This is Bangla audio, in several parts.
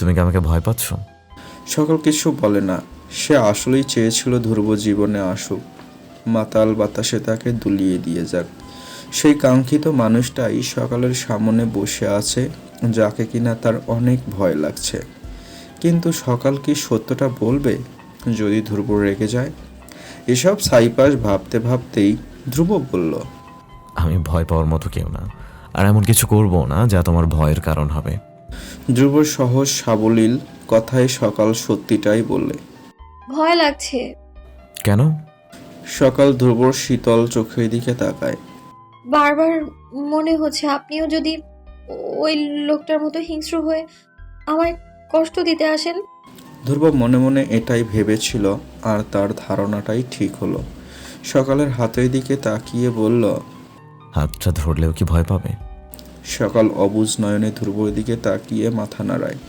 তুমি কি আমাকে ভয় পাচ্ছ? সকাল কিছু বলে না। সে আসলেই চেয়েছিল ধ্রুব জীবনে আসুক, মাতাল বাতাসে তাকে দুলিয়ে দিয়ে যাক। সেই কাঙ্ক্ষিত মানুষটাই সকালের সামনে বসে আছে, যাকে কিনা তার অনেক ভয় লাগছে। কিন্তু সকাল কি সত্যটা বলবে যদি ধ্রুব রেগে যায়? এসব সাইপাস ভাবতে ভাবতেই ধ্রুব বলল, আমি ভয় পাওয়ার মতো কেউ না, আর এমন কিছু করবো না যা তোমার ভয়ের কারণ হবে। ধ্রুবর সহজ সাবলীল কথায় সকাল সত্যিটাই বললে। ভয় লাগছে। কেন? সকাল ধ্রুবর শীতল চোখের দিকে তাকায়। বারবার মনে হচ্ছে আপনিও যদি ওই লোকটার মতো হিংস্র হয়ে আমায় কষ্ট দিতে আসেন। ধ্রুব মনে মনে এটাই ভেবেছিল, আর তার ধারণাটাই ঠিক হলো। সকালের হাতের দিকে তাকিয়ে বলল। হাতটা ধরলেও কি ভয় পাবে? সকাল অবুঝ নয়নে ধ্রুবর দিকে তাকিয়ে মাথা নাড়ায়।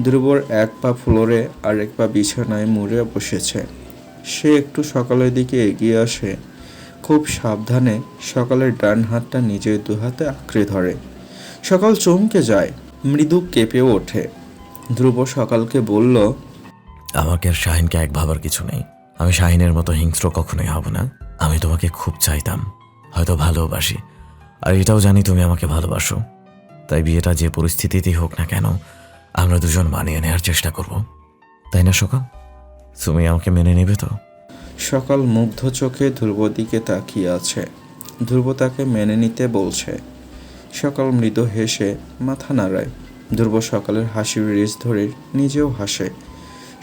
ধ্রুবর এক পা ফ্লোরে আর এক পা বিছানায় মুড়ে বসেছে। সে একটু সকালের দিকে এগিয়ে আসে। খুব সাবধানে সকালের ডান হাতটা নিজের দুহাতে আঁকড়ে ধরে। সকাল চমকে যায়, মৃদু কেঁপেও ওঠে। ধ্রুব সকালকে বলল, আমাকে আর শাহিনকে এক ভাবার কিছু নেই। আমি শাহিনের মতো হিংস্র কখনোই হব না। আমি তোমাকে খুব চাইতাম, হয়তো ভালোবাসি, আর এটাও জানি তুমি আমাকে ভালোবাসো। তাই বিয়েটা যে পরিস্থিতিতেই হোক না কেন, আমরা দুজন মানিয়ে নেওয়ার চেষ্টা করব, তাই না সকাল? তুমি আমাকে মেনে নেবে তো? সকাল মুগ্ধ চোখে ধ্রুবর দিকে তাকিয়ে আছে। ধ্রুব তাকে মেনে নিতে বলছে। সকাল মৃদু হেসে মাথা নাড়ায়। ধ্রুব সকালের হাসির রেশ ধরে নিজেও হাসে।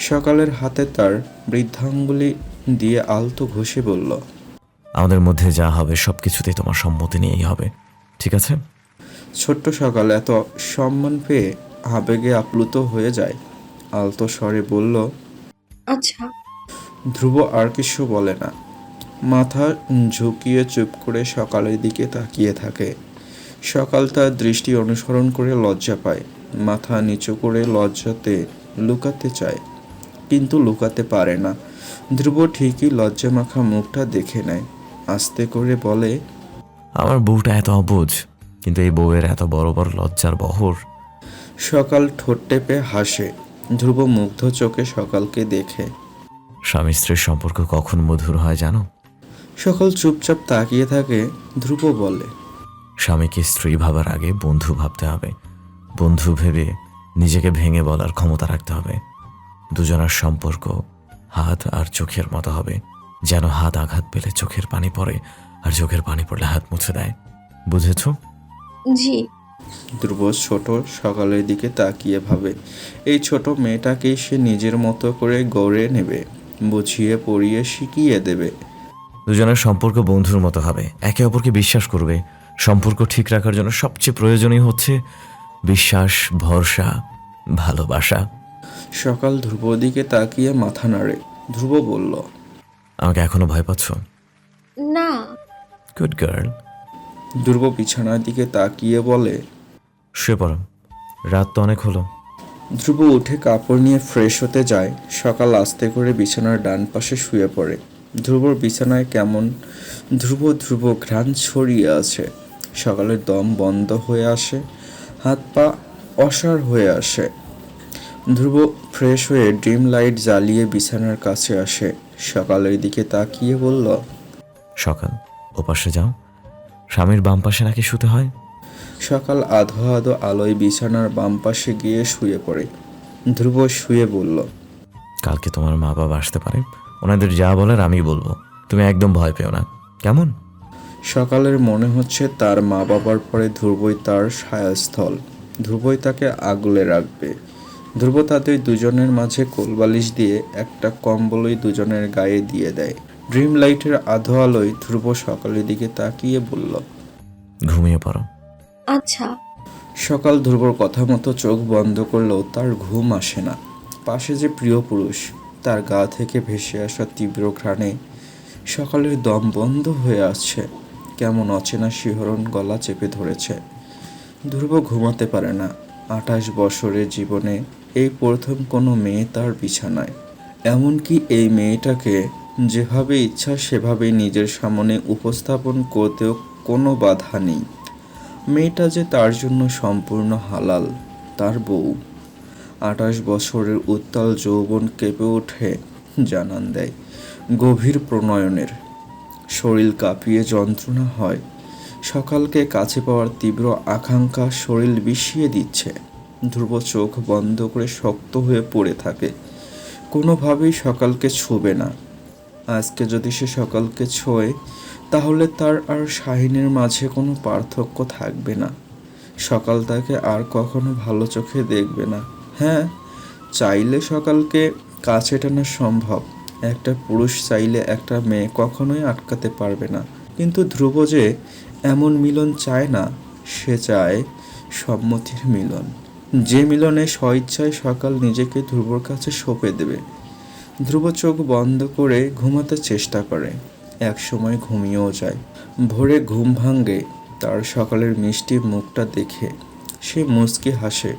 সকালের হাতে তার বৃদ্ধাঙ্গুলি দিয়ে আলতো ঘষে বলল, আমাদের মধ্যে যা হবে সব কিছুতেই তোমার সম্মতি নিয়েই হবে, ঠিক আছে? ছোট্ট সকাল এত সম্মান পেয়ে আবেগে আপ্লুত হয়ে যায়। আলতো স্বরে বলল। আচ্ছা। ধ্রুব আর কিছু বলে না। মাথা ঝুঁকিয়ে চুপ করে সকালের দিকে তাকিয়ে থাকে। সকাল তার দৃষ্টি অনুসরণ করে লজ্জা পায়। মাথা নিচু করে লজ্জাতে লুকাতে চায়, কিন্তু লুকাতে পারে না। ধ্রুব ঠিকই লজ্জামাখা মুখটা দেখে নেয়। আস্তে করে বলে, আমার বউটা এত অবুঝ, কিন্তু এই বউয়ের এত বড় বড় লজ্জার বহর। সকাল ঠোঁট টেপে হাসে। ধ্রুব মুগ্ধ চোখে সকালকে দেখে। স্বামী স্ত্রীর সম্পর্ক কখন মধুর হয় জানো? সকাল চুপচাপ তাকিয়ে থাকে। ধ্রুব বলে, স্বামীকে স্ত্রী ভাবার আগে বন্ধু ভাবতে হবে। বন্ধু ভেবে নিজেকে ভেঙে বলার ক্ষমতা রাখতে হবে। দুজনের সম্পর্ক হাত আর চোখের মতো হবে, যেন হাত আঘাত পেলে চোখের পানি পড়ে, আর চোখের পানি পড়লে হাত মুছে দেয়। বুঝেছো? জি। ধ্রুব ছোট সকালের দিকে তাকিয়ে ভাবে, এই ছোট মেয়েটাকেই সে নিজের মতো করে গড়ে নেবে, বুঝিয়ে পড়িয়ে শিখিয়ে দেবে। দুজনের সম্পর্ক বন্ধুর মতো হবে, একে অপরকে বিশ্বাস করবে। সম্পর্ক ঠিক রাখার জন্য সবচেয়ে প্রয়োজনীয় হচ্ছে বিশ্বাস, ভরসা, ভালোবাসা। সকাল ধ্রুবর দিকে তাকিয়ে মাথা নাড়ে। ধ্রুব বলল, আমাকে এখনো ভয় পাচ্ছ? না। Good girl. ধ্রুব বিছানার দিকে তাকিয়ে বলে। শুয়ে পড়ো, রাত তো অনেক হলো। ধ্রুব উঠে কাপড় নিয়ে ফ্রেশ হতে যায়। সকাল আস্তে করে বিছানার ডান পাশে শুয়ে পড়ে। ধ্রুবর বিছানায় কেমন ধ্রুব ধ্রুব ঘ্রাণ ছড়িয়ে আছে। সকালের দম বন্ধ হয়ে আসে, হাত পা অসাড় হয়ে আসে। ধ্রুব ফ্রেশ হয়ে ড্রিম লাইট জ্বালিয়ে বিছানার কাছে আসে। সকালের দিকে তাকিয়ে বলল, সকাল, ওপাশে যাও। স্বামীর বাম পাশে নাকি শুতে হয়? সকাল আধো আধো আলোয় বিছানার বাম পাশে গিয়ে শুয়ে পড়ে। ধ্রুব শুয়ে বলল, কালকে তোমার মা বাবা আসতে পারে, ওনাদের যা বলার আমি বলবো। তুমি একদম ভয় পেও না, কেমন? সকালের মনে হচ্ছে তার মা বাবার পরে ধ্রুবই তার ছায়াস্থল। ধ্রুবই তাকে আগলে রাখবে। ধ্রুব তাদের দুজনের মাঝে কোলবালিশ দিয়ে একটা কম্বলই দুজনের গায়ে দিয়ে দেয়। ড্রিম লাইটের আধো আলোয় ধ্রুব সকালের দিকে তাকিয়ে বলল, ঘুমিয়ে পড়ো। আচ্ছা। সকাল ধ্রুবর কথা মতো চোখ বন্ধ করলেও তার ঘুম আসে না। পাশে যে প্রিয় পুরুষ, তার গা থেকে ভেসে আসা তীব্র ঘ্রাণে সকালের দম বন্ধ হয়ে আসছে। কেমন অচেনা শিহরণ গলা চেপে ধরেছে। ধ্রুব ঘুমাতে পারে না। 28 বছরের জীবনে এই প্রথম কোনো মেয়ে তার বিছানায়। এমনকি এই মেয়েটাকে যেভাবে ইচ্ছা সেভাবেই নিজের সামনে উপস্থাপন করতেও কোনো বাধা নেই। মেয়েটা যে তার জন্য সম্পূর্ণ হালাল, তার বউ। 28 বছরের উত্তাল যৌবন কেঁপে ওঠে, জানান দেয় গভীর প্রণয়নের। শরীর কাঁপিয়ে যন্ত্রণা হয়, সকালকে কাছে পাওয়ার তীব্র আকাঙ্ক্ষা শরীর বিষিয়ে দিচ্ছে। ধ্রুব চোখ বন্ধ করে শক্ত হয়ে পড়ে থাকে, কোনোভাবেই সকালকে ছুবে না। আজকে যদি সে সকালকে ছোঁয় তাহলে তার আর শাহিনের মাঝে কোনো পার্থক্য থাকবে না। সকাল তাকে আর কখনো ভালো চোখে দেখবে না। হ্যাঁ, চাইলে সকালকে কাছে টানা সম্ভব, একটা পুরুষ চাইলে একটা মেয়ে কখনোই আটকাতে পারবে না। কিন্তু ধ্রুব যে এমন মিলন চায় না, সে চায় সম্মতির মিলন, যে মিলনে স্বইচ্ছায় সকাল নিজেকে ধ্রুবর কাছে সঁপে দেবে। ধ্রুব চোখ বন্ধ করে ঘুমাতে চেষ্টা করে, এক সময় ঘুমিয়েও যায়। ভোরে ঘুম ভাঙে তার সকালের মিষ্টি মুখটা দেখে, সে মুচকি হাসে।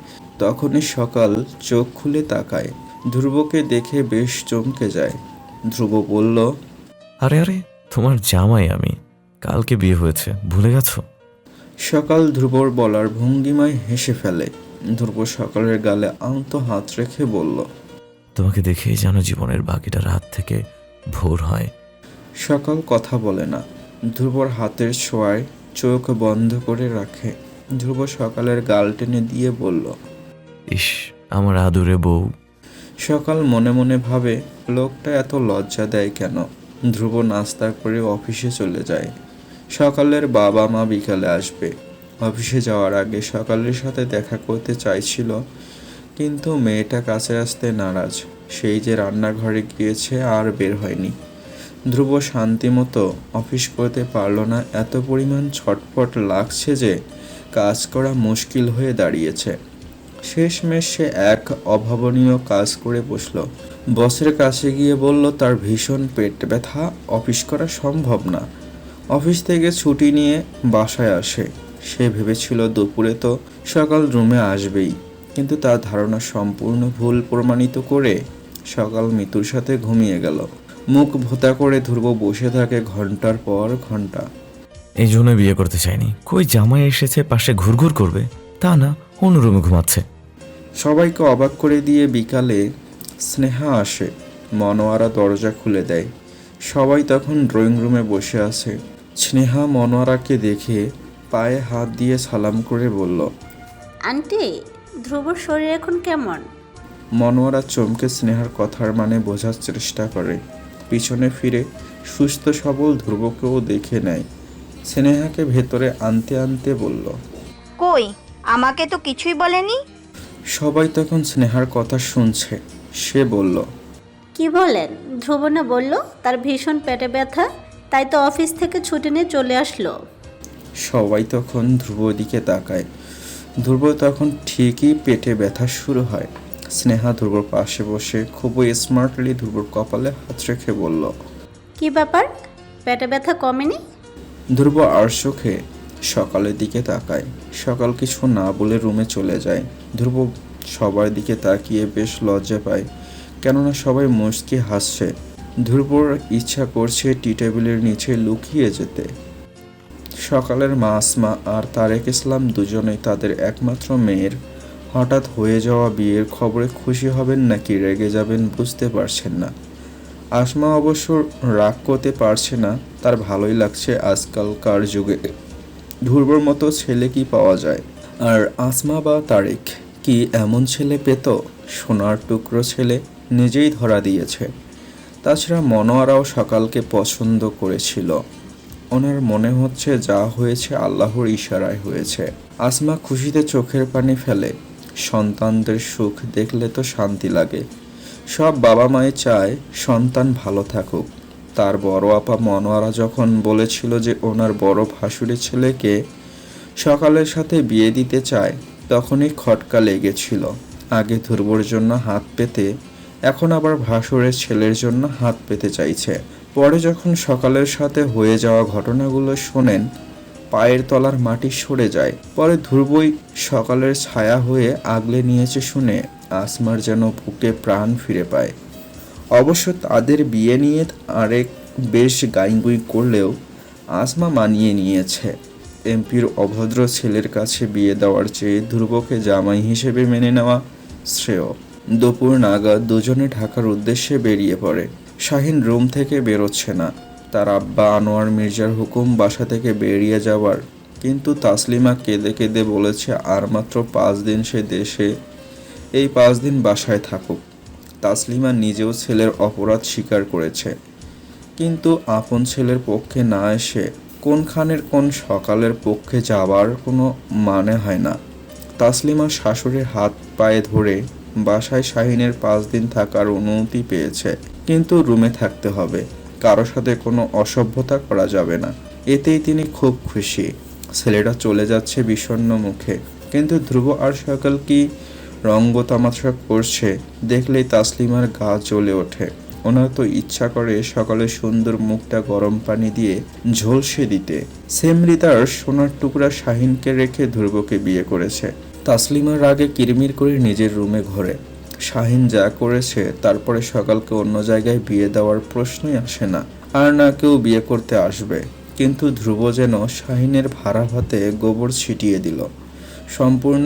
তখনই সকাল চোখ খুলে তাকায়, ধ্রুবকে দেখে বেশ চমকে যায়। ধ্রুব বলল, আরে আরে, তোমার জামাই আমি, কালকে বিয়ে হয়েছে, ভুলে গেছো? সকাল ধ্রুবর বলার ভঙ্গিমায় হেসে ফেলে। ধ্রুব সকালের গালে আলতো হাত রেখে বলল, তোমাকে দেখেই যেন জীবনের বাকিটা রাত থেকে ভোর হয়। সকাল কথা বলে না, ধ্রুবর হাতের ছোঁয়ায় চোখ বন্ধ করে রাখে। ধ্রুব সকালের গাল টেনে দিয়ে বলল, ইস, আমার আদুরে বউ। সকাল মনে মনে ভাবে, লোকটা এত লজ্জা দেয় কেন। ধ্রুব নাস্তা করে অফিসে চলে যায়। সকালের বাবা মা বিকালে আসবে। অফিসে যাওয়ার আগে সকালের সাথে দেখা করতে চাইছিল, কিন্তু মেয়েটা কাছে আসতে নারাজ। সেই যে রান্নাঘরে গিয়েছে আর বের হয়নি। ধ্রুব শান্তিমতো অফিস করতে পারল না, এত পরিমাণ ছটফট লাগছে যে কাজ করা মুশকিল হয়ে দাঁড়িয়েছে। শেষমেশ সে এক অভাবনীয় কাজ করে বসল। বসের কাছে গিয়ে বলল তার ভীষণ পেট ব্যথা, অফিস করা সম্ভব না। অফিস থেকে ছুটি নিয়ে বাসায় আসে। সে ভেবেছিল দুপুরে তো সকাল রুমে আসবেই, কিন্তু তার ধারণা সম্পূর্ণ ভুল প্রমাণিত করে সকাল মৃত্যুর সাথে ঘুমিয়ে গেল। মুখ ভোঁতা করে ধ্রুব বসে থাকে ঘন্টার পর ঘন্টা। এই জন্য বিয়ে করতে চাইনি। কই জামাই এসেছে পাশে ঘুরঘুর করবে, তা না, অন্য রুমে ঘুমাচ্ছে। সবাইকে অবাক করে দিয়ে বিকালে স্নেহা আসে। মনোয়ারা দরজা খুলে দেয়। সবাই তখন ড্রয়িং রুমে বসে আছে। স্নেহা মনোয়ারাকে দেখে পায়ে হাত দিয়ে সালাম করে বলল, আন্টি, ধ্রুবর শরীর এখন কেমন? মনোয়ারা চমকে স্নেহার কথার মানে বোঝার চেষ্টা করে। পিছনে ফিরে সুস্থ সবল ধ্রুবকেও দেখে নেয়। স্নেহাকে ভেতরে আনতে আনতে বলল, কই, আমাকে তো কিছুই বলেনি। সবাই তখন স্নেহার কথা শুনছে। সে বলল, কি বলেন? ধ্রুব না বলল তার ভীষণ পেটে ব্যথা, তাই তো অফিস থেকে ছুটি নিয়ে চলে আসলো। সবাই তখন ধ্রুবর দিকে তাকায়। ধ্রুব তখন ঠিকই পেটে ব্যথা শুরু হয়। স্নেহা ধ্রুবর পাশে বসে খুবই স্মার্টলি ধ্রুবর কপালে হাত রেখে বলল, কি ব্যাপার, পেটে ব্যথা কমেনি? ধ্রুব আর চোখে সকালের দিকে তাকায়। সকাল কিছু না বলে রুমে চলে যায়। ধ্রুব সবার দিকে তাকিয়ে বেশ লজ্জা পায়, কেননা সবাই মুচকি হাসছে। ধ্রুবর ইচ্ছা করছে টি টেবিলের নিচে লুকিয়ে যেতে। সকালের মা আসমা আর তারেক ইসলাম দুজনেই তাদের একমাত্র মেয়ের হঠাৎ হয়ে যাওয়া বিয়ের খবরে খুশি হবেন নাকি রেগে যাবেন বুঝতে পারছেন না। আসমা অবশ্য রাগ করতে পারছে না, তার ভালোই লাগছে আজকালকার যুগে ধ্রুবর মতো ছেলে কি পাওয়া যায়। আর আসমা বা তারেক কি এমন ছেলে পেত? সোনার টুকরো ছেলে, নিজেই ধরা দিয়েছে। তাছাড়া মনোয়ারাও সকালকে পছন্দ করেছিল। ওনার মনে হচ্ছে যা হয়েছে আল্লাহর ইশারায় হয়েছে। আসমা খুশিতে চোখের পানি ফেলে। সন্তানদের সুখ দেখলে তো শান্তি লাগে। সব বাবা মাই চায় সন্তান ভালো থাকুক। তার বড় আপা মনোয়ারা যখন বলেছিল যে ওনার বড় ভাসুরের ছেলেকে সকালের সাথে বিয়ে দিতে চায়, তখনই খটকা লেগেছিল। আগে ধ্রুবর জন্য হাত পেতে, এখন আবার ভাসুরের ছেলের জন্য হাত পেতে চাইছে। পরে যখন সকালের সাথে হয়ে যাওয়া ঘটনাগুলো শোনেন, পায়ের তলার মাটি সরে যায়। পরে ধ্রুবই সকালের ছায়া হয়ে আগলে নিয়েছে শুনে আসমার যেন বুকে প্রাণ ফিরে পায়। অবশ্য তাদের বিয়ে নিয়ে আরেক বেশ গাইগুই করলেও আসমা মানিয়ে নিয়েছে। এমপির অভদ্র ছেলের কাছে বিয়ে দেওয়ার চেয়ে ধ্রুবকে জামাই হিসেবে মেনে নেওয়া শ্রেয়। দুপুর নাগাদ দুজনে ঢাকার উদ্দেশ্যে বেরিয়ে পড়ে। শাহিন রুম থেকে বেরোচ্ছে না। তার আব্বা আনোয়ার মির্জার হুকুম বাসা থেকে বেরিয়ে যাওয়ার, কিন্তু তাসলিমা কেঁদে কেঁদে বলেছে আর মাত্র 5 দিন সে দেশে, এই 5 দিন বাসায় থাকুক। তাসলিমা নিজেও ছেলের অপরাধ স্বীকার করেছে, কিন্তু আপন ছেলের পক্ষে না এসে কোনখানের কোন সকালের পক্ষে যাওয়ার কোনো মানে হয় না। তাসলিমা শাশুড়ির হাত পায়ে ধরে বাসায় শাহিনের 5 দিন থাকার অনুমতি পেয়েছে, কিন্তু রুমে থাকতে হবে, কারো সাথে কোনো অসভ্যতা করা যাবে না। এতেই তিনি খুব খুশি। ছেলেটা চলে যাচ্ছে বিষণ্ণ মুখে, কিন্তু ধ্রুব আর সকাল কি রঙ্গ তামাশা করছে দেখলেই তাসলিমার গা জ্বলে ওঠে। ওনার তো ইচ্ছা করে সকালে সুন্দর মুখটা গরম পানি দিয়ে ঝলসে দিতে। সেমরি তার সোনার টুকরা শাহিনকে রেখে ধ্রুবকে বিয়ে করেছে। তাসলিমার রাগে কিরমির করে নিজের রুমে ঘোরে। শাহিন যা করেছে তারপরে সকালকে অন্য জায়গায় বিয়ে দেওয়ার প্রশ্নই আসে না, আর না কেউ বিয়ে করতে আসবে। কিন্তু ধ্রুব যেন শাহিনের ভাড়া ভাতে গোবর ছিটিয়ে দিল। সম্পূর্ণ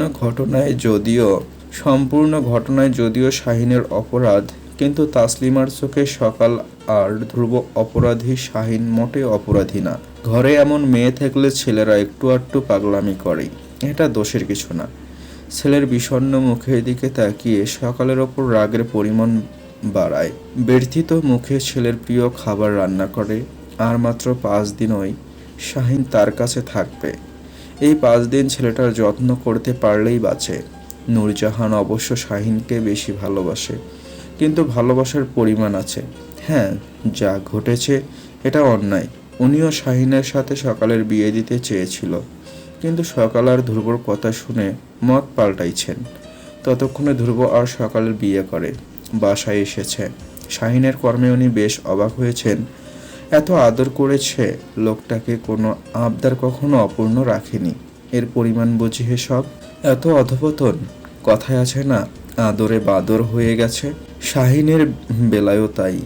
ঘটনায় যদিও শাহিনের অপরাধ, কিন্তু তাসলিমার চোখে সকাল আর ধ্রুব অপরাধী, শাহিন মোটেই অপরাধী না। ঘরে এমন মেয়ে থাকলে ছেলেরা একটু আধটু পাগলামি করেই, এটা দোষের কিছু না। ছেলের বিষণ্ণ মুখের দিকে তাকিয়ে সকালের ওপর রাগের পরিমাণ বাড়ায়। ব্যর্থিত মুখে ছেলের প্রিয় খাবার রান্না করে। আর মাত্র 5 দিনই শাহিন তার কাছে থাকবে। এই 5 দিন ছেলেটার যত্ন করতে পারলেই বাঁচে। নূরজাহান অবশ্য শাহিনকে বেশি ভালোবাসে, কিন্তু ভালোবাসার পরিমাণ আছে। হ্যাঁ, যা ঘটেছে এটা অন্যায়। উনিও শাহিনের সাথে সকালের বিয়ে দিতে চেয়েছিল, কিন্তু সকাল আর ধ্রুবর কথা শুনে মত পাল্টাইছেন। ততক্ষণে ধ্রুব আর সকালের বিয়ে করে বাসায় এসেছে। শাহিনের কর্মে উনি বেশ অবাক হয়েছেন। এত আদর করেছে লোকটাকে, কোনো আবদার কখনো অপূর্ণ রাখেনি। এর পরিমাণ বুঝিয়ে সব এত অধপতন। কথায় আছে না, আদরে বাদর হয়ে গেছে। শাহিনের বেলায়ও তাই।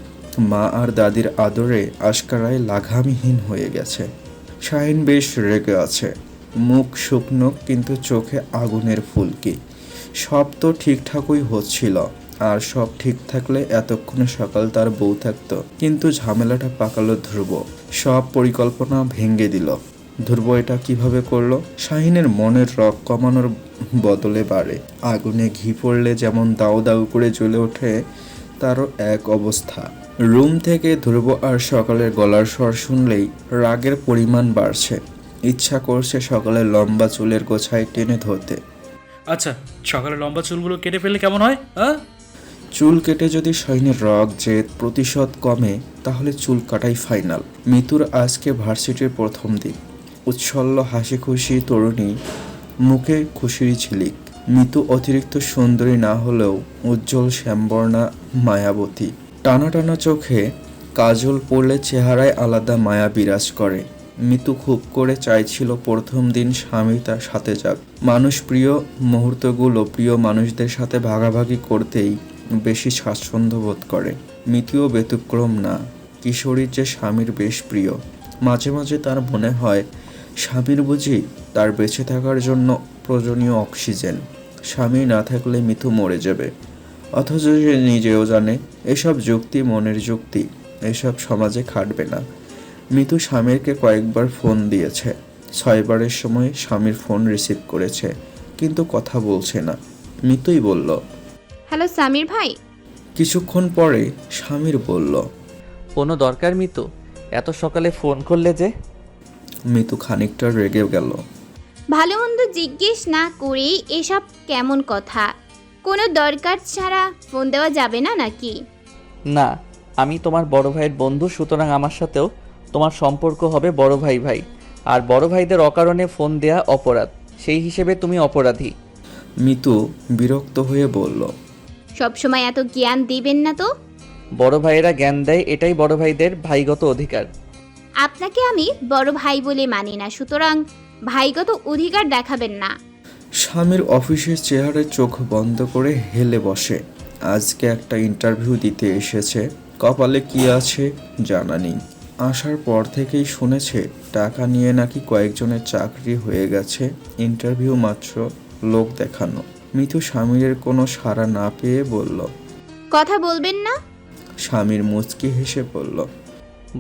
মা আর দাদির আদরে আশকারায় লাঘামহীন হয়ে গেছে। শাহিন বেশ রেগে আছে, মুখ শুকনো কিন্তু চোখে আগুনের ফুলকি। সব তো ঠিকঠাকই হচ্ছিল, আর সব ঠিক থাকলে এতক্ষণে সকাল তার বউ থাকতো। কিন্তু ঝামেলাটা পাকালো ধ্রুব, সব পরিকল্পনা ভেঙে দিল। ধ্রুব এটা কিভাবে করলো? শাহিনের মনের রগ কমানোর বদলে বাড়ে। আগুনে ঘি পড়লে যেমন দাউ দাউ করে জ্বলে ওঠে, তারও এক অবস্থা। রুম থেকে ধ্রুব আর সকালের গলার স্বর শুনলেই রাগের পরিমাণ বাড়ছে। ইচ্ছা করছে সকালের লম্বা চুলের গোছায় টেনে ধরতে। আচ্ছা, সকালে লম্বা চুলগুলো কেটে ফেললে কেমন হয়? হ্যাঁ, চুল কেটে যদি শাহিনের রগ জেদ প্রতিশোধ কমে, তাহলে চুল কাটাই ফাইনাল। মিতুর আজকে ভার্সিটির প্রথম দিন। উৎসল্ল হাসি খুশি তরুণী, মুখে খুশির ঝিলিক। মিতু অতিরিক্ত সুন্দরী না হলেও উজ্জ্বল শ্যামবর্ণা মায়াবতী। টানা টানা চোখে কাজল পড়লে চেহারায় আলাদা মায়া বিরাজ করে। মিতু খুব করে চাইছিল প্রথম দিন স্বামী তার সাথে যাক। মানুষ প্রিয় মুহূর্তগুলো প্রিয় মানুষদের সাথে ভাগাভাগি করতেই বেশি স্বাচ্ছন্দ্য বোধ করে। মিতুও ব্যতিক্রম না। কিশোরীর যে স্বামীর বেশ প্রিয়। মাঝে মাঝে তার মনে হয় স্বামীর বুঝি তার বেঁচে থাকার জন্য প্রয়োজনীয় অক্সিজেন। স্বামী না থাকলে মিতু মরে যাবে। অথচ সে নিজেও জানে এসব যুক্তি মনের যুক্তি, এসব সমাজে খাটবে না। মিতু স্বামীরকে কয়েকবার ফোন দিয়েছে। 6 বারের সময় স্বামীর ফোন রিসিভ করেছে, কিন্তু কথা বলছে না। মিতুই বলল, হ্যালো সামির ভাই। কিছুক্ষণ পরে স্বামীর বলল, কোনো দরকার মিতু? এত সকালে ফোন করলে যে? মিতু খানিকটা রেগে গেল। ভালো মন্দ জিজ্ঞেস না করেই এসব কেমন কথা? কোনো দরকার ছাড়া ফোন দেওয়া যাবে না নাকি? না, আমি তোমার বড় ভাইয়ের বন্ধু, সুতরাং আমার সাথেও তোমার সম্পর্ক হবে বড় ভাই ভাই। আর বড় ভাইদের অকারণে ফোন দেয়া অপরাধ, সেই হিসেবে তুমি অপরাধী। মিতু বিরক্ত হয়ে বলল, সবসময় এত জ্ঞান দিবেন না তো। বড় ভাইয়েরা জ্ঞান দেয়, এটাই বড় ভাইদের ভাইগত অধিকার। আপনাকে আমি বড় ভাই বলে মানি না, সুতরাং ভাইগত অধিকার দেখাবেন না। স্বামীর অফিসের চেয়ারে চোখ বন্ধ করে হেলে বসে। আজকে একটা ইন্টারভিউ দিতে এসেছে। কপালে কি আছে জানা নেই। আসার পর থেকেই শুনেছে টাকা নিয়ে নাকি কয়েকজনের চাকরি হয়ে গেছে। ইন্টারভিউ মাত্র লোক দেখানো। মিতু স্বামীর কোনো সাড়া না পেয়ে বলল। কথা বলবেন না? স্বামীর মুচকি হেসে বলল।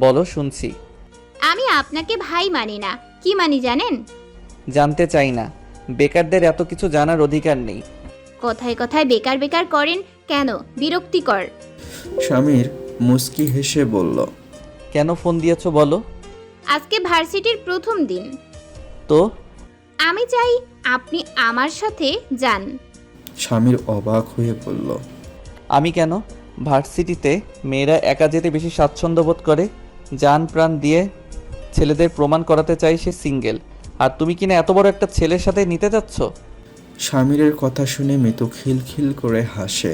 বলো, শুনছি। আমি আপনাকে ভাই মানি না, কি মানি জানেন? জানতে চাই না, বেকারদের এত কিছু জানার অধিকার নেই। কথায় কথায় বেকার বেকার করেন কেন? বিরক্তিকর। স্বামীর মুচকি হেসে বলল। কেন ফোন দিয়েছো বলো? আজকে ভার্সিটির প্রথম দিন। তো আমি চাই আপনি আমার সাথে যান। স্বামীর অবাক হয়ে বলল। আমি কেন? ভার্সিটিতে মেয়েরা একা যেতে বেশি স্বাচ্ছন্দ্য বোধ করে। জান প্রাণ দিয়ে ছেলেদের প্রমাণ করাতে চাই সে সিঙ্গেল, আর তুমি কিনা এত বড় একটা ছেলের সাথে নিতে যাচ্ছ? স্বামীরের কথা শুনে মিতু খিলখিল করে হাসে,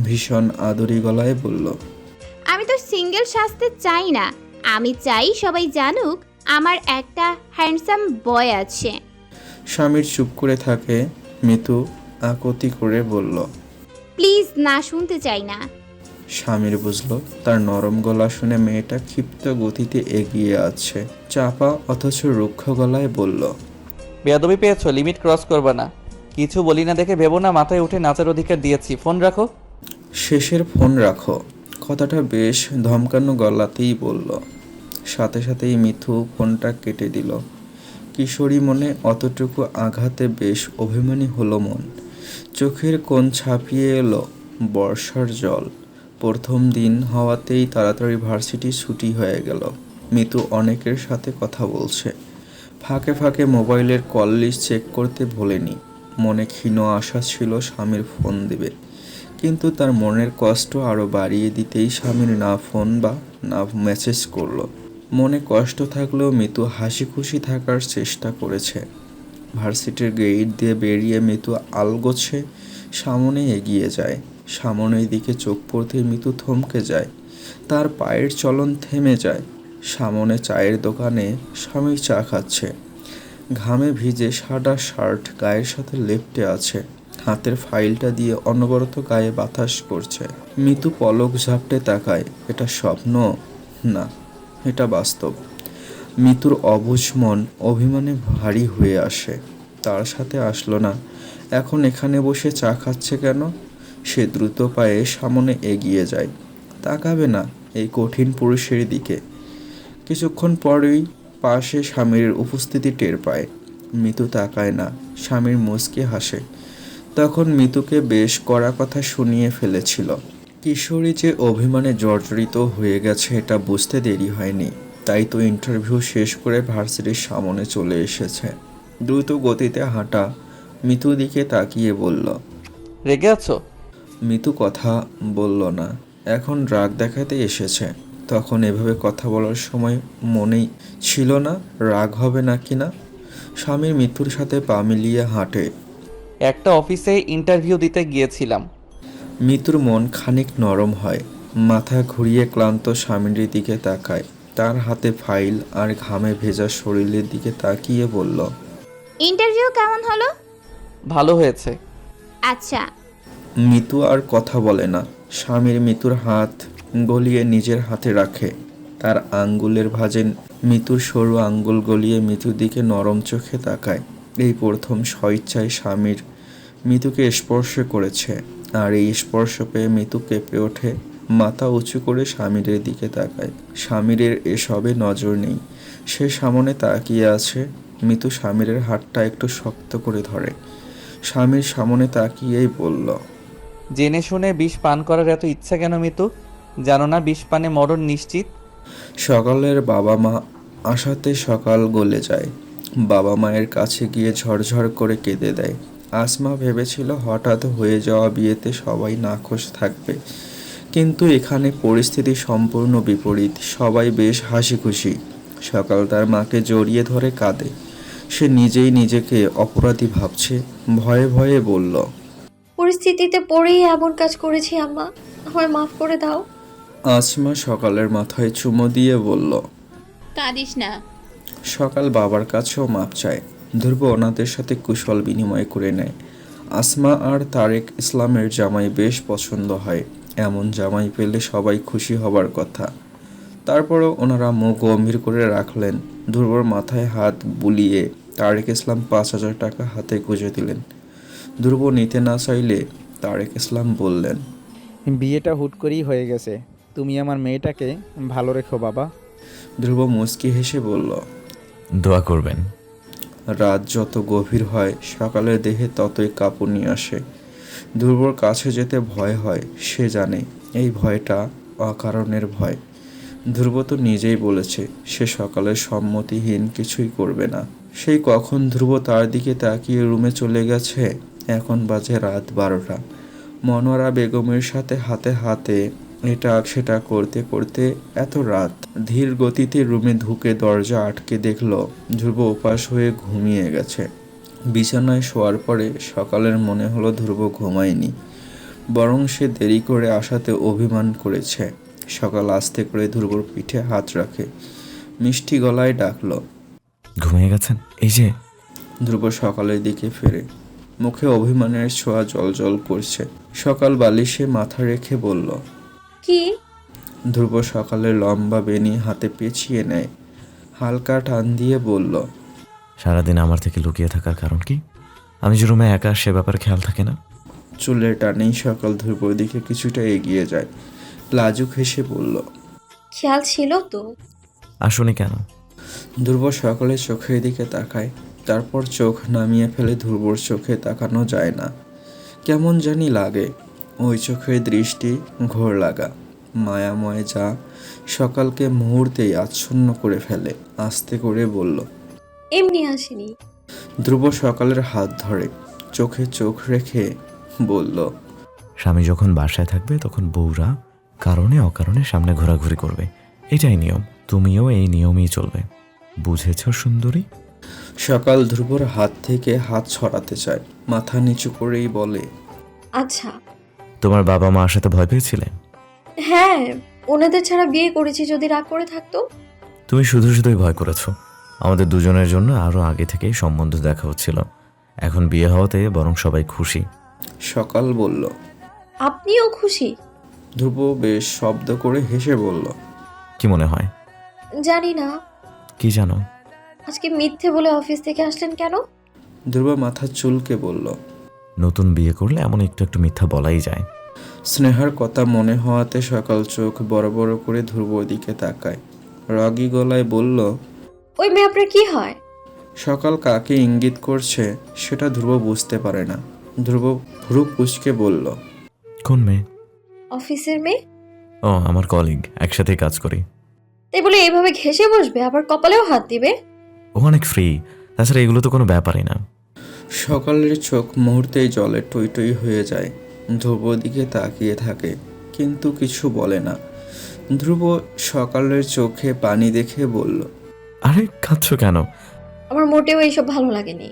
ভীষণ আদরি গলায় বলল। আমি তো সিঙ্গেল সাজতে চাই না, আমি চাই সবাই জানুক আমার একটা হ্যান্ডসাম বয় আছে। স্বামীর চুপ করে থাকে। মিতু আকতি করে বলল। প্লিজ না, শুনতে চাই না। স্বামীর বুঝলো তার নরম গলা শুনে মেয়েটা ক্ষিপ্ত গতিতে এগিয়ে আছে, চাপা অথচ রুক্ষ গলায় বলল। বেয়াদবি পেয়েছো, লিমিট ক্রস করবা না। কিছু বলি না দেখে ভেবো না মাথায় উঠে নাচার অধিকার দিয়েছি। ফোন রাখো। শেষের ফোন রাখো কথাটা বেশ ধমকানো গলাতেই বলল। সাথে সাথেই মিথু ফোনটা কেটে দিল। কিশোরী মনে অতটুকু আঘাতে বেশ অভিমানী হলো মন। চোখের কোণ ছাপিয়ে এলো বর্ষার জল। প্রথম দিন হওয়াতেই তাড়াতাড়ি ভার্সিটি ছুটি হয়ে গেল। মিতু অনেকের সাথে কথা বলছে, ফাঁকে ফাঁকে মোবাইলের কল লিস্ট চেক করতে ভোলেনি। মনে ক্ষীণ আশা ছিল স্বামীর ফোন দিবে, কিন্তু তার মনের কষ্ট আরও বাড়িয়ে দিতেই স্বামীর না ফোন বা না মেসেজ করলো। মনে কষ্ট থাকলেও মিতু হাসি খুশি থাকার চেষ্টা করেছে। ভার্সিটির গেট দিয়ে বেরিয়ে মিতু আলগোছে সামনে এগিয়ে যায়। সামনের দিকে চোখ পড়তেই মিতু থমকে যায়, তার পায়ের চলন থেমে যায়। সামনে চায়ের দোকানে স্বামী চা খাচ্ছে, ঘামে ভিজে সাদা শার্ট গায়ের সাথে লেপ্টে আছে, হাতের ফাইলটা দিয়ে অনবরত গায়ে বাতাস করছে। মিতু পলক ঝাপটে তাকায়। এটা স্বপ্ন না, এটা বাস্তব। মিতুর অবুঝ মন অভিমানে ভারী হয়ে আসে। তার সাথে আসলো না, এখন এখানে বসে চা খাচ্ছে কেন? সে দ্রুত পায়ে সামনে এগিয়ে যায়, তাকাবে না এই কঠিন পুরুষের দিকে। কিছুক্ষণ পরেই পাশে স্বামীর উপস্থিতি টের পায়। মিতু তাকায় না, স্বামীর মুচকি হাসে। তখন মিতুকে বেশ কড়া কথা শুনিয়ে ফেলেছিল। কিশোরী যে অভিমানে জর্জরিত হয়ে গেছে এটা বুঝতে দেরি হয়নি। তাই তো ইন্টারভিউ শেষ করে ভার্সিটির সামনে চলে এসেছে। দ্রুত গতিতে হাঁটা মিতু দিকে তাকিয়ে বলল। রেগে আছো? মিতু কথা বলল না, এখন রাগ দেখাতে এসেছে। তখন এভাবে কথা বলার সময় মনেই ছিল না রাগ হবে নাকি না। স্বামীর মিতুর সাথে পা মিলিয়ে হাঁটে। একটা অফিসে ইন্টারভিউ দিতে গিয়েছিলাম। মিতুর মন খানিক নরম হয়, মাথা ঘুরিয়ে ক্লান্ত স্বামীর দিকে তাকায়। তার হাতে ফাইল আর ঘামে ভেজা শরীরের দিকে তাকিয়ে বলল। ইন্টারভিউ কেমন হলো? ভালো হয়েছে। আচ্ছা। মিতু আর কথা বলে না। স্বামীর মিতুর হাত গলিয়ে নিজের হাতে রাখে, তার আঙ্গুলের ভাঁজে মিতুর সরু আঙ্গুল গলিয়ে মিতুর দিকে নরম চোখে তাকায়। এই প্রথম স্বইচ্ছায় স্বামীর মিতুকে স্পর্শ করেছে, আর এই স্পর্শ পেয়ে মিতু কেঁপে ওঠে, মাথা উঁচু করে স্বামীর দিকে তাকায়। স্বামীর এসবে নজর নেই, সে সামনে তাকিয়ে আছে। মিতু স্বামীর হাতটা একটু শক্ত করে ধরে, স্বামীর সামনে তাকিয়েই বলল। জেনে শুনে বিষ পান করার এত ইচ্ছা কেন মিতু? জানো না বিষ পানে মরণ নিশ্চিত? সকালের বাবা মা আসাতে সকাল গলে যায়। বাবা মায়ের কাছে গিয়ে ঝরঝর করে কেঁদে দেয়। আসমা ভেবেছিল হঠাৎ হয়ে যাওয়া বিয়েতে সবাই নাখোশ থাকবে, কিন্তু এখানে পরিস্থিতি সম্পূর্ণ বিপরীত। সবাই বেশ হাসি খুশি। সকাল তার মাকে জড়িয়ে ধরে কাঁদে। সে নিজেই নিজেকে অপরাধী ভাবছে, ভয়ে ভয়ে বলল। পরিস্থিতিতে পড়েই এমন কাজ করেছি আম্মা, আমায় মাফ করে দাও। আসমা সকালের মাথায় চুমো দিয়ে বলল। কাঁদিস না। সকাল বাবার কাছেও মাপ চায়। ধ্রুব ওনাদের সাথে কুশল বিনিময় করে নেয়। আসমা আর তারেক ইসলামের জামাই বেশ পছন্দ হয়, এমন জামাই পেলে সবাই খুশি হবার কথা। তারপরও ওনারা মুখ গম্ভীর করে রাখলেন। ধ্রুবর মাথায় হাত বুলিয়ে তারেক ইসলাম 5,000 টাকা হাতে গুঁজে দিলেন। ধ্রুব নিতে না চাইলে তারেক ইসলাম বললেন, বিয়েটা হুট করেই হয়ে গেছে। তুমি আমার মেয়েটাকে ভালো রেখো বাবা। ধ্রুব মুচকি হেসে বলল, দোয়া করবেন। রাত যত গভীর হয় সকালের দেহে ততই কাঁপুনি আসে। ধ্রুবর কাছে যেতে ভয় হয়, সে জানে এই ভয়টা অকারণের ভয়। ধ্রুব তো নিজেই বলেছে সে সকালে সম্মতিহীন কিছুই করবে না। সেই কখন ধ্রুব তার দিকে তাকিয়ে রুমে চলে গেছে। এখন বাজে রাত 12টা। মনোয়ারা বেগমের সাথে হাতে হাতে এটা সেটা করতে করতে এত রাত। ধীর গতিতে রুমে ঢুকে দরজা আটকে দেখল ধ্রুব উপাস হয়ে ঘুমিয়ে গেছে। বিছানায় শোয়ার পরে সকালের মনে হলো ধ্রুব ঘুমায়নি, বরং সে দেরি করে আসাতে অভিমান করেছে। সকাল আস্তে করে ধ্রুবর পিঠে হাত রাখে, মিষ্টি গলায় ডাকলো। ঘুমিয়ে গেছেন? এই যে। ধ্রুব সকালের দিকে ফেরে, মুখে অভিমানের ছোঁয়া জল করছে। সকাল বালিশে মাথা রেখে বলল, কি? ধ্রুব সকালের লম্বা বেনি হাতে পেঁচিয়ে নেয়, হালকা টান দিয়ে বলল, সারাদিন আমার থেকে লুকিয়ে থাকার কারণ কি? আমি যে রুমে একা, সে ব্যাপারে খেয়াল থাকে না? চুলের টানেই সকাল ধ্রুবর দিকে কিছুটা এগিয়ে যায়, লাজুক হেসে বলল, খেয়াল ছিল তো। আসুনি কেন? ধ্রুব সকালের চোখের দিকে তাকায়, তারপর চোখ নামিয়ে ফেলে। ধ্রুবর চোখে তাকানো যায় না, কেমন জানি লাগে। ওই চোখের দৃষ্টি ঘোর লাগা, মায়াময়, যা সকালকে মুহূর্তেই আচ্ছন্ন করে ফেলে। আস্তে করে বলল, এমনি আসেনি। ধ্রুব সকালের হাত ধরে চোখে চোখ রেখে বলল, স্বামী যখন বাসায় থাকবে তখন বউরা কারণে অকারণে সামনে ঘোরাঘুরি করবে, এটাই নিয়ম। তুমিও এই নিয়মেই চলবে, বুঝেছ সুন্দরী? সকাল ধ্রুবর হাত থেকে হাত ছড়াতে চায়, মাথা নিচু করেই বলে, আচ্ছা। তোমার বাবা মার সাথে ভয় পেয়েছিলে? হ্যাঁ, ওনাদের ছাড়া বিয়ে করেছি, যদি রাগ করে থাকতো। তুমি শুধু শুধুই ভয় করেছো। আমাদের দুজনের জন্য আরো আগে থেকেই সম্বন্ধ দেখা হচ্ছিল, এখন বিয়ে হওয়াতে বরং সবাই খুশি। সকাল বলল। আপনিও খুশি? ধ্রুব বেশ শব্দ করে হেসে বলল, কি মনে হয়? জানি না। কি জানো? আজকে মিথ্যে বলে অফিস থেকে আসলেন কেন? ধ্রুব মাথা চুলকে বলল, নতুন বিয়ে করলে এমন একটু একটু মিথ্যা বলাই যায়। স্নেহার কথা মনে হওয়াতে সকাল চোখ বড় বড় করে ধ্রুবর দিকে তাকায়, রাগী গলায় বলল, ওই মেয়ে আপনার কি হয়? সকাল কাকে ইঙ্গিত করছে সেটা ধ্রুব বুঝতে পারে না। ধ্রুব ভ্রু কুঁচকে বলল, কোন মেয়ে? অফিসের মেয়ে। ও, আমার কলিগ, একসাথে কাজ করি। তাই বলে এভাবে ঘেঁষে বসবে, আবার কপালেও হাত দিবে? ও অনেক ফ্রি, তাছাড়া এগুলো তো কোনো ব্যাপারই না। সকালের চোখ মুহূর্তেই জলে টই টই হয়ে যায়। ধ্রুব দিকে তাকিয়ে থাকে, কিন্তু কিছু বলে না। ধ্রুব সকালের চোখে পানি দেখে বলল, আরে কাঁদছো কেন? আমার মোটেও এইসব ভালো লাগেনি।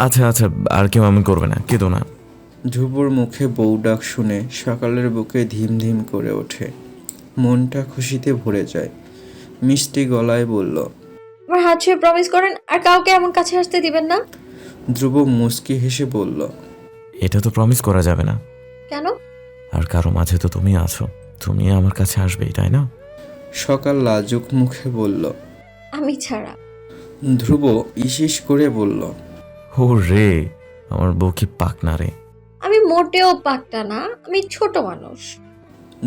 আচ্ছা আচ্ছা, আর কেউ এমন করবে না, কেঁদো না। ধ্রুবর মুখে বউ ডাক শুনে সকালের বুকে ধিম ধিম করে ওঠে, মনটা খুশিতে ভরে যায়। মিষ্টি গলায় বলল, আমার হাত ছুঁয়ে প্রমিস করেন আর কাউকে এমন কাছে আসতে দিবেন না। ধ্রুব মুচকি হেসে বলল, এটা তো প্রমিস করা যাবে না। কেন? আর কারো মাঝে তো তুমি আছো, তুমি আমার কাছে আসবেই, তাই না? সকাল লাজুক মুখে বলল। আমি ছাড়া। ধ্রুব ইশিস করে বলল, ও রে, আমার বউ কি পাকনা রে। আমি মোটেও পাকটা না, আমি ছোট মানুষ।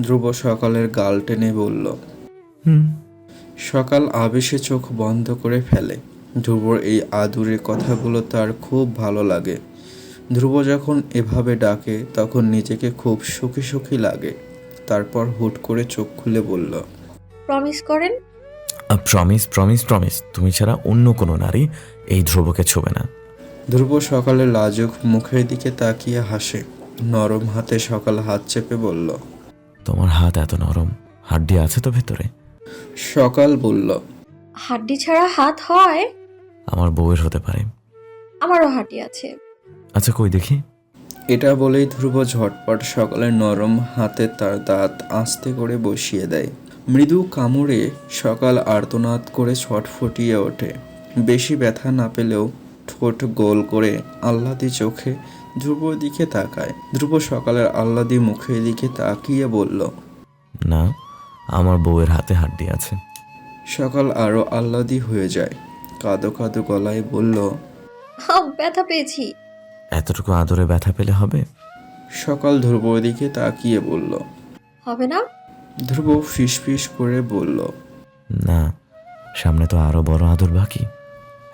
ধ্রুব সকালের গাল টেনে বলল। হুম। সকাল আবেশে চোখ বন্ধ করে ফেলে। ধ্রুবর এই আদুরে কথাগুলো তার খুব ভালো লাগে। ধ্রুব যখন এভাবে ডাকে তখন নিজেকে খুব সুখী সুখী লাগে। তারপর হুট করে চোখ খুলে বলল, প্রমিস করেন। প্রমিস প্রমিস প্রমিস, তুমি ছাড়া অন্য কোনো নারী এই ধ্রুবকে ছোবে না। ধ্রুব সকালের লাজুক মুখের দিকে তাকিয়ে হাসে। নরম হাতে সকাল হাত চেপে বলল, তোমার হাত এত নরম, হাড্ডি আছে তো ভেতরে? সকাল বলল, হাড্ডি ছাড়া হাত হয়? আমার বউয়ের হতে পারে। আমারও হাড্ডি আছে। আচ্ছা কই দেখি। এটা বলেই ধ্রুব ঝটপট সকালের নরম হাতে তার দাঁত আস্তে করে বসিয়ে দেয়। মৃদু কামড়ে সকাল আর্তনাদ করে ছটফটিয়ে ওঠে। বেশি ব্যথা না পেলেও ঠোঁট গোল করে আহ্লাদি চোখে ধ্রুবর দিকে তাকায়। ধ্রুব সকালের আহ্লাদি মুখের দিকে তাকিয়ে বলল, না, আমার বউয়ের হাতে হাড্ডি আছে। সকাল আরো আহ্লাদি হয়ে যায়, কাঁদো কাঁদো গলায় বলল, ব্যথা পেয়েছি। এতটুকু আদরে ব্যথা পেলে হবে? সকাল ধ্রুবর দিকে তাকিয়ে বলল। হবে না? ধ্রুব ফিসফিস করে বলল। না, সামনে তো আরো বড় আদর বাকি।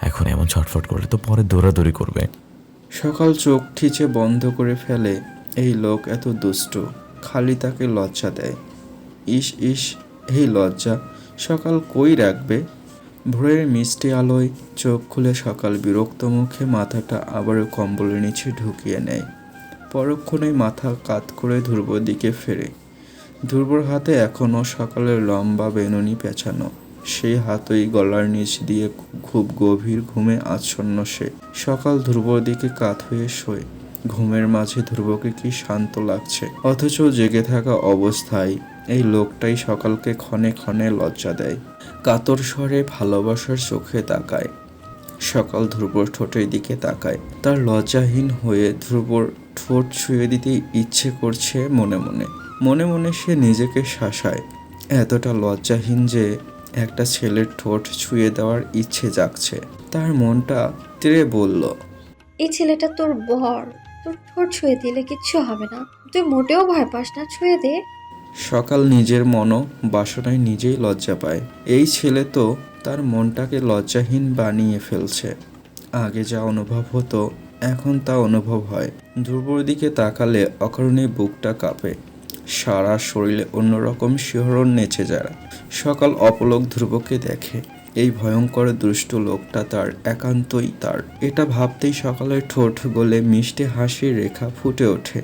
এখন এমন ছটফট করলে তো পরে দৌড়াদৌড়ি করবে। সকাল চোখ ঠিচে বন্ধ করে ফেলে। এই লোক এত দুষ্ট, খালি তাকে লজ্জা দেয়। ইস ইস, এই লজ্জা সকাল কই রাখবে? ভোরের মিষ্টি আলোয় চোখ খুলে সকাল বিরক্ত মুখে মাথাটা আবারও কম্বলের নিচে ঢুকিয়ে নেয়। পরক্ষণেই মাথা কাত করে ধ্রুবর দিকে ফেরে। ধ্রুবর হাতে এখনও সকালের লম্বা বেনুনি পেঁচানো। সেই হাতই গলার নিচ দিয়ে খুব গভীর ঘুমে আচ্ছন্ন সে। সকাল ধ্রুবর দিকে কাত হয়ে শোয়। ঘুমের মাঝে ধ্রুবকে কি শান্ত লাগছে, অথচ জেগে থাকা অবস্থায় এই লোকটাই সকালকে ক্ষণে ক্ষণে লজ্জা দেয়। কাতর স্বরে ভালোবাসার চোখে তাকায়। সকাল ধ্রুবর ঠোঁটের দিকে তাকায়। তার লজ্জাহীন হয়ে ধ্রুবর ঠোঁট ছুঁয়ে দিতে ইচ্ছে করছে মনে মনে। মনে মনে সে নিজেকে শাসায়, এতটা লজ্জাহীন যে একটা ছেলের ঠোঁট ছুঁয়ে দেওয়ার ইচ্ছে জাগছে। তার মনটা তেড়ে বলল, এই ছেলেটা তোর বর, তোর ঠোঁট ছুঁয়ে দিলে কিচ্ছু হবে না। তুই মোটেও ভয় পাস না, ছুঁয়ে দে। সকাল নিজের মনো বাসনায় নিজেই লজ্জা পায়। এই ছেলে তো তার মনটাকে লজ্জাহীন বানিয়ে ফেলছে। আগে যা অনুভব হতো এখন তা অনুভব হয়। ধ্রুবর দিকে তাকালে অকারণে বুকটা কাঁপে, সারা শরীরে অন্যরকম শিহরণ নেচে যায়। সকাল অপলক ধ্রুবকে দেখে। এই ভয়ঙ্কর দুষ্ট লোকটা তার, একান্তই তার। এটা ভাবতেই সকালের ঠোঁট গলে মিষ্টি হাসির রেখা ফুটে ওঠে।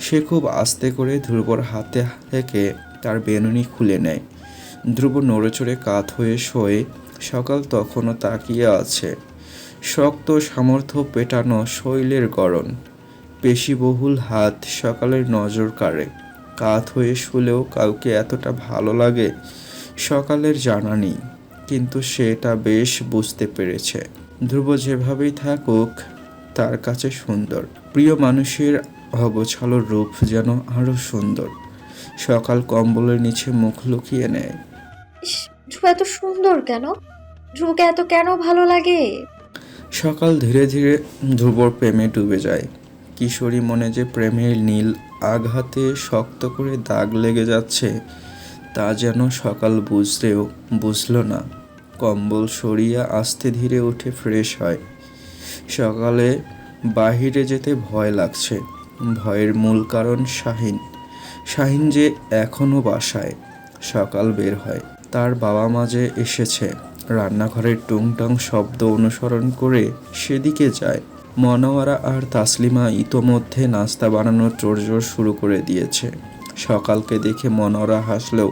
সে খুব আস্তে করে ধ্রুবর হাতে থেকে তার বেনুনি খুলে নেয়। ধ্রুব নড়েচড়ে কাত হয়ে শোয়ে। সকাল তখনও তাকিয়ে আছে। শক্ত সামর্থ্য পেটানো শৈলের গড়ন, পেশিবহুল হাত সকালের নজর কাড়ে। কাত হয়ে শুলেও কাউকে এতটা ভালো লাগে সকালের জানা নেই, কিন্তু সেটা বেশ বুঝতে পেরেছে। ধ্রুব যেভাবেই থাকুক তার কাছে সুন্দর। প্রিয় মানুষের অগোছালো রূপ যেন আরো সুন্দর। সকাল কম্বলের নিচে মুখ লুকিয়ে নেয়। ইস, ধ্রুব এত সুন্দর কেন? ধ্রুবকে এত কেন ভালো লাগে? সকাল ধীরে ধীরে ধ্রুবর প্রেমে ডুবে যায়। কিশোরী মনে যে প্রেমের নীল আঘাতে শক্ত করে দাগ লেগে যাচ্ছে তা যেন সকাল বুঝলেও বুঝল না। কম্বল সরিয়ে আস্তে ধীরে উঠে ফ্রেশ হয়। সকালে বাহিরে যেতে ভয় লাগছে। ভয়ের মূল কারণ শাহিন যে এখনও বাসায়। সকাল বের হয়। তার বাবা মা যে এসেছে। রান্নাঘরের টুংটাং শব্দ অনুসরণ করে সেদিকে যায়। মনোয়ারা আর তাসলিমা ইতোমধ্যে নাস্তা বানানোর তোড়জোড় শুরু করে দিয়েছে। সকালকে দেখে মনোয়ারা হাসলেও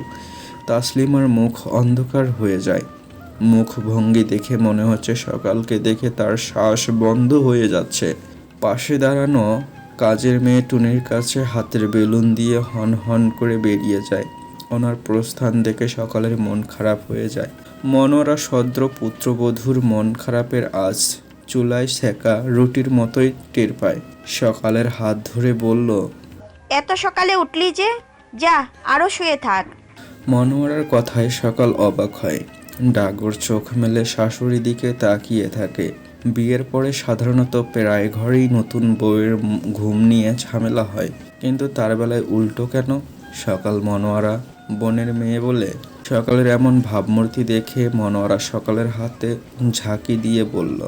তাসলিমার মুখ অন্ধকার হয়ে যায়। মুখভঙ্গি দেখে মনে হচ্ছে সকালকে দেখে তার শ্বাস বন্ধ হয়ে যাচ্ছে। পাশে দাঁড়ানো কাজের মেয়ে টুনির কাছে হাতের বেলুন দিয়ে হন হন করে বেরিয়ে যায়। ওনার প্রস্থান দেখে সকালের মন খারাপ হয়ে যায়। মনোয়ারা সদ্র পুত্রবধূর মন খারাপের আজ চুলায় সেকা রুটির মতোই টের পায়। সকালের হাত ধরে বলল, এত সকালে উঠলি যে, যা আরো শুয়ে থাক। মনোয়ারার কথায় সকাল অবাক হয়। ডাগর চোখ মেলে শাশুড়ি দিকে তাকিয়ে থাকে। বিয়ের পরে সাধারণত প্রায় ঘরেই নতুন বউয়ের ঘুম নিয়ে ঝামেলা হয়, কিন্তু তার বেলায় উল্টো কেন? সকাল মনোয়ারা বোনের মেয়ে বলে। সকালের এমন ভাবমূর্তি দেখে মনোয়ারা সকালের হাতে ঝাঁকি দিয়ে বলল,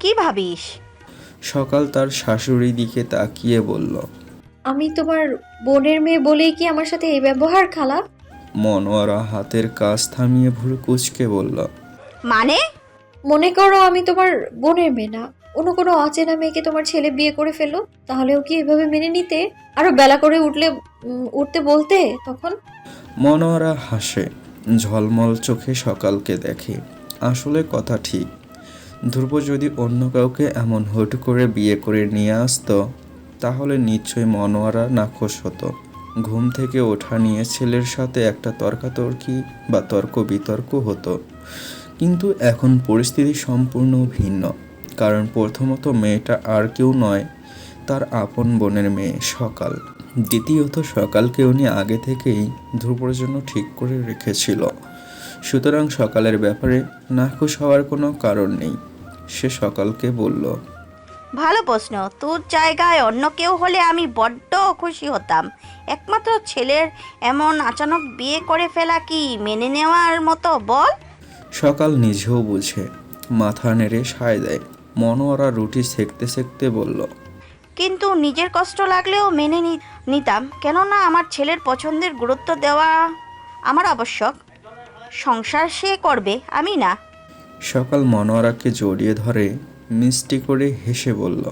কি ভাবিস? সকাল তার শাশুড়ির দিকে তাকিয়ে বলল, আমি তোমার বোনের মেয়ে বলেই কি আমার সাথে এই ব্যবহার খালা? মনোয়ারা হাতের কাজ থামিয়ে ভুরু কুঁচকে বলল, মানে? মনে করো আমি তোমার বোনের মেয়ে না, অন্য কোনো অচেনা মেয়েকে তোমার ছেলে বিয়ে করে ফেললো, তাহলেও কি এভাবে মেনে নিতে? আরো বেলা করে উঠতে বলতে তখন? মনোয়ারা হাসে। ঝলমল চোখে সকালকে দেখে। আসলে কথা ঠিক। ধ্রুব যদি অন্য কাউকে এমন হুট করে বিয়ে করে নিয়ে আসতো তাহলে নিশ্চয়ই মনোয়ারা নাখোশ হতো। ঘুম থেকে ওঠা নিয়ে ছেলের সাথে একটা তর্কাতর্কি বা তর্ক বিতর্ক হতো। কিন্তু এখন পরিস্থিতি সম্পূর্ণ ভিন্ন। কারণ প্রথমত মেয়েটা আর কেউ নয়, তার আপন বোনের মেয়ে সকাল। দ্বিতীয়ত সকালকে উনি আগে থেকেই ধ্রুবর জন্য ঠিক করে রেখেছিল। সুতরাং সকালের ব্যাপারে নাখুশ হওয়ার কোনো কারণ নেই। সে সকালকে বলল, ভালো প্রশ্ন। তোর জায়গায় অন্য কেউ হলে আমি বড্ড খুশি হতাম। একমাত্র ছেলের এমন আচানক বিয়ে করে ফেলা কি মেনে নেওয়ার মতো বল? সকাল নিজেও বুঝে মাথা নেড়ে সায় দেয়। মনোয়ারা রুটি সেঁকতে সেঁকতে বলল, কিন্তু নিজের কষ্ট লাগলেও মেনে নিতাম, কেননা আমার ছেলের পছন্দের গুরুত্ব দেওয়া আমার আবশ্যক। সংসার সে করবে, আমি না। সকাল মনোয়ারাকে জড়িয়ে ধরে মিষ্টি করে হেসে বলল,